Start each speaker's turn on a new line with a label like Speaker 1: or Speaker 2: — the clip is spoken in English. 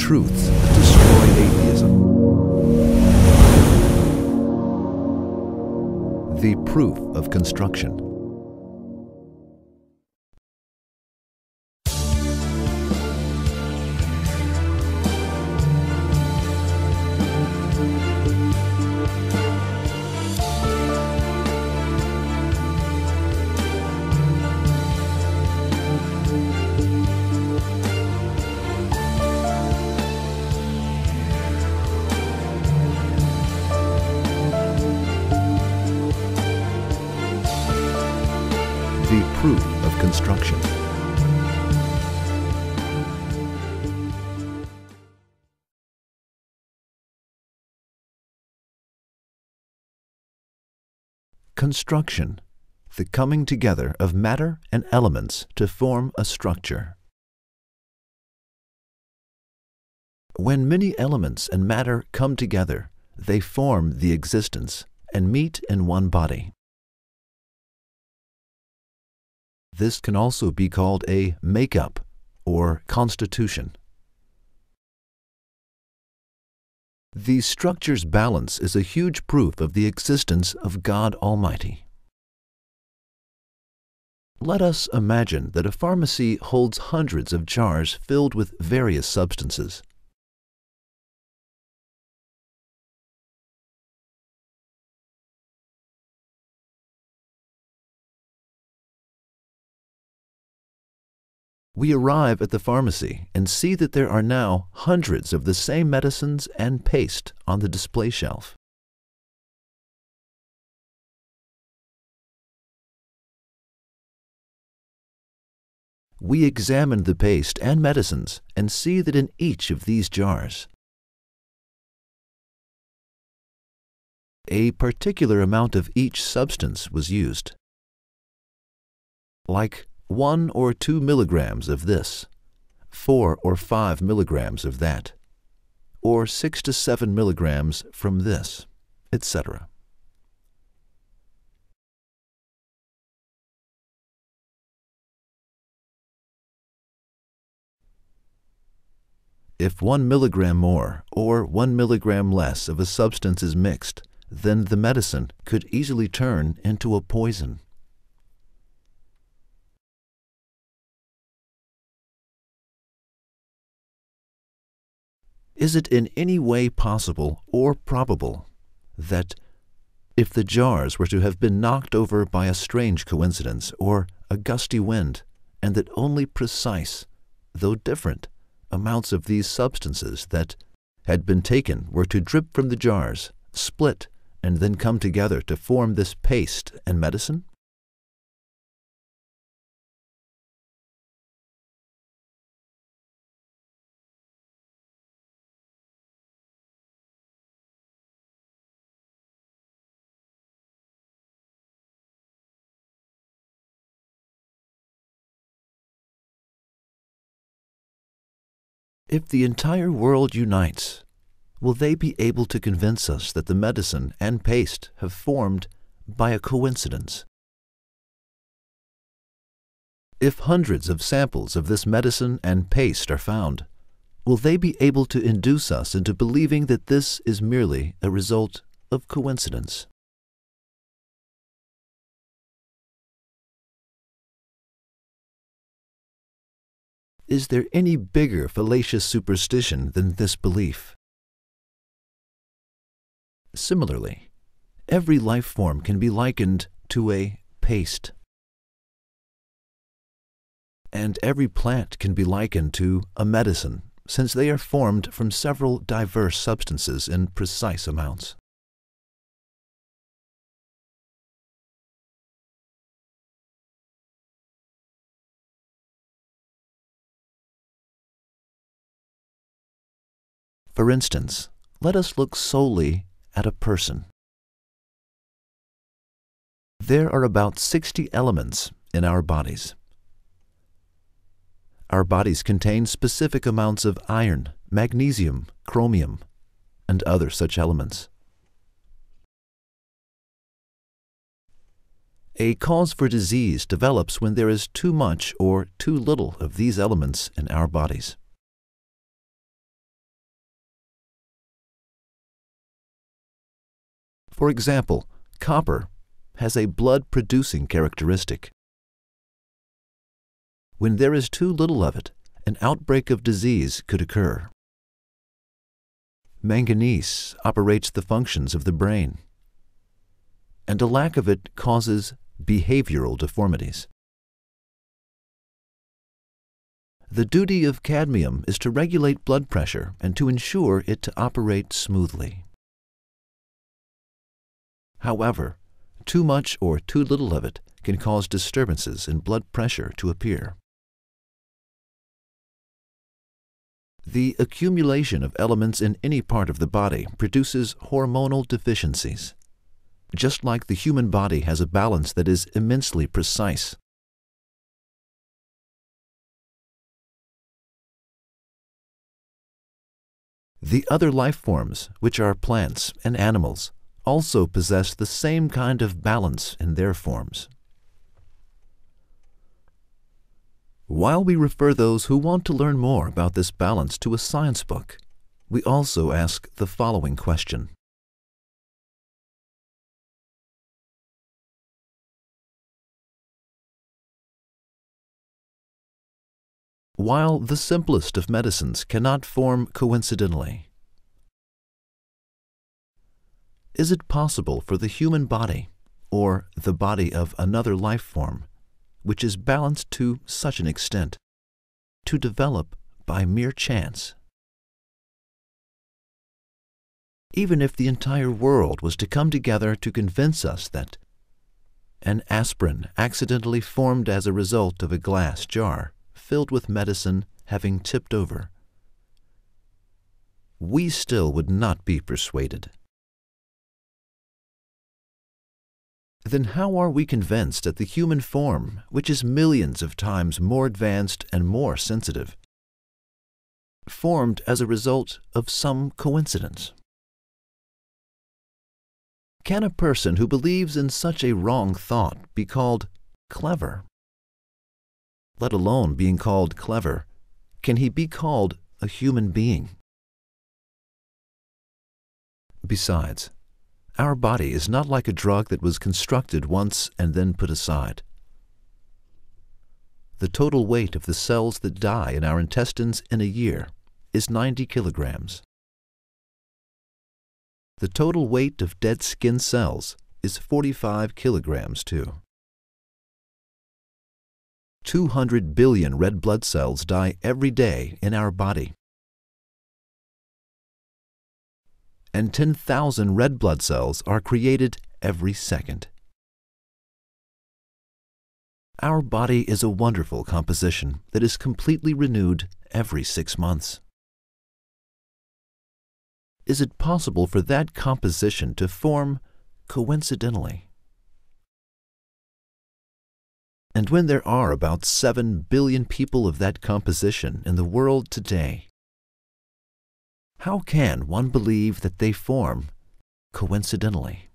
Speaker 1: truths that destroy atheism. The proof of construction. The proof of construction. Construction, the coming together of matter and elements to form a structure. When many elements and matter come together, they form the existence and meet in one body. This can also be called a makeup or constitution. The structure's balance is a huge proof of the existence of God Almighty. Let us imagine that a pharmacy holds hundreds of jars filled with various substances. We arrive at the pharmacy and see that there are now hundreds of the same medicines and paste on the display shelf. We examine the paste and medicines and see that in each of these jars, a particular amount of each substance was used, like 1 or 2 milligrams of this, 4 or 5 milligrams of that, or 6 to 7 milligrams from this, etc. If 1 milligram more or 1 milligram less of a substance is mixed, then the medicine could easily turn into a poison. Is it in any way possible or probable that if the jars were to have been knocked over by a strange coincidence or a gusty wind, and that only precise, though different, amounts of these substances that had been taken were to drip from the jars, split, and then come together to form this paste and medicine? If the entire world unites, will they be able to convince us that the medicine and paste have formed by a coincidence? If hundreds of samples of this medicine and paste are found, will they be able to induce us into believing that this is merely a result of coincidence? Is there any bigger fallacious superstition than this belief? Similarly, every life form can be likened to a paste, and every plant can be likened to a medicine, since they are formed from several diverse substances in precise amounts. For instance, let us look solely at a person. There are about 60 elements in our bodies. Our bodies contain specific amounts of iron, magnesium, chromium, and other such elements. A cause for disease develops when there is too much or too little of these elements in our bodies. For example, copper has a blood-producing characteristic. When there is too little of it, an outbreak of disease could occur. Manganese operates the functions of the brain, and a lack of it causes behavioral deformities. The duty of cadmium is to regulate blood pressure and to ensure it to operate smoothly. However, too much or too little of it can cause disturbances in blood pressure to appear. The accumulation of elements in any part of the body produces hormonal deficiencies. Just like the human body has a balance that is immensely precise. The other life forms, which are plants and animals, also possess the same kind of balance in their forms. While we refer those who want to learn more about this balance to a science book, we also ask the following question. While the simplest of medicines cannot form coincidentally, is it possible for the human body, or the body of another life form, which is balanced to such an extent, to develop by mere chance? Even if the entire world was to come together to convince us that an aspirin accidentally formed as a result of a glass jar filled with medicine having tipped over, we still would not be persuaded. Then how are we convinced that the human form, which is millions of times more advanced and more sensitive, formed as a result of some coincidence? Can a person who believes in such a wrong thought be called clever? Let alone being called clever, can he be called a human being? Besides, our body is not like a drug that was constructed once and then put aside. The total weight of the cells that die in our intestines in a year is 90 kilograms. The total weight of dead skin cells is 45 kilograms too. 200 billion red blood cells die every day in our body. And 10,000 red blood cells are created every second. Our body is a wonderful composition that is completely renewed every 6 months. Is it possible for that composition to form coincidentally? And when there are about 7 billion people of that composition in the world today, how can one believe that they form coincidentally?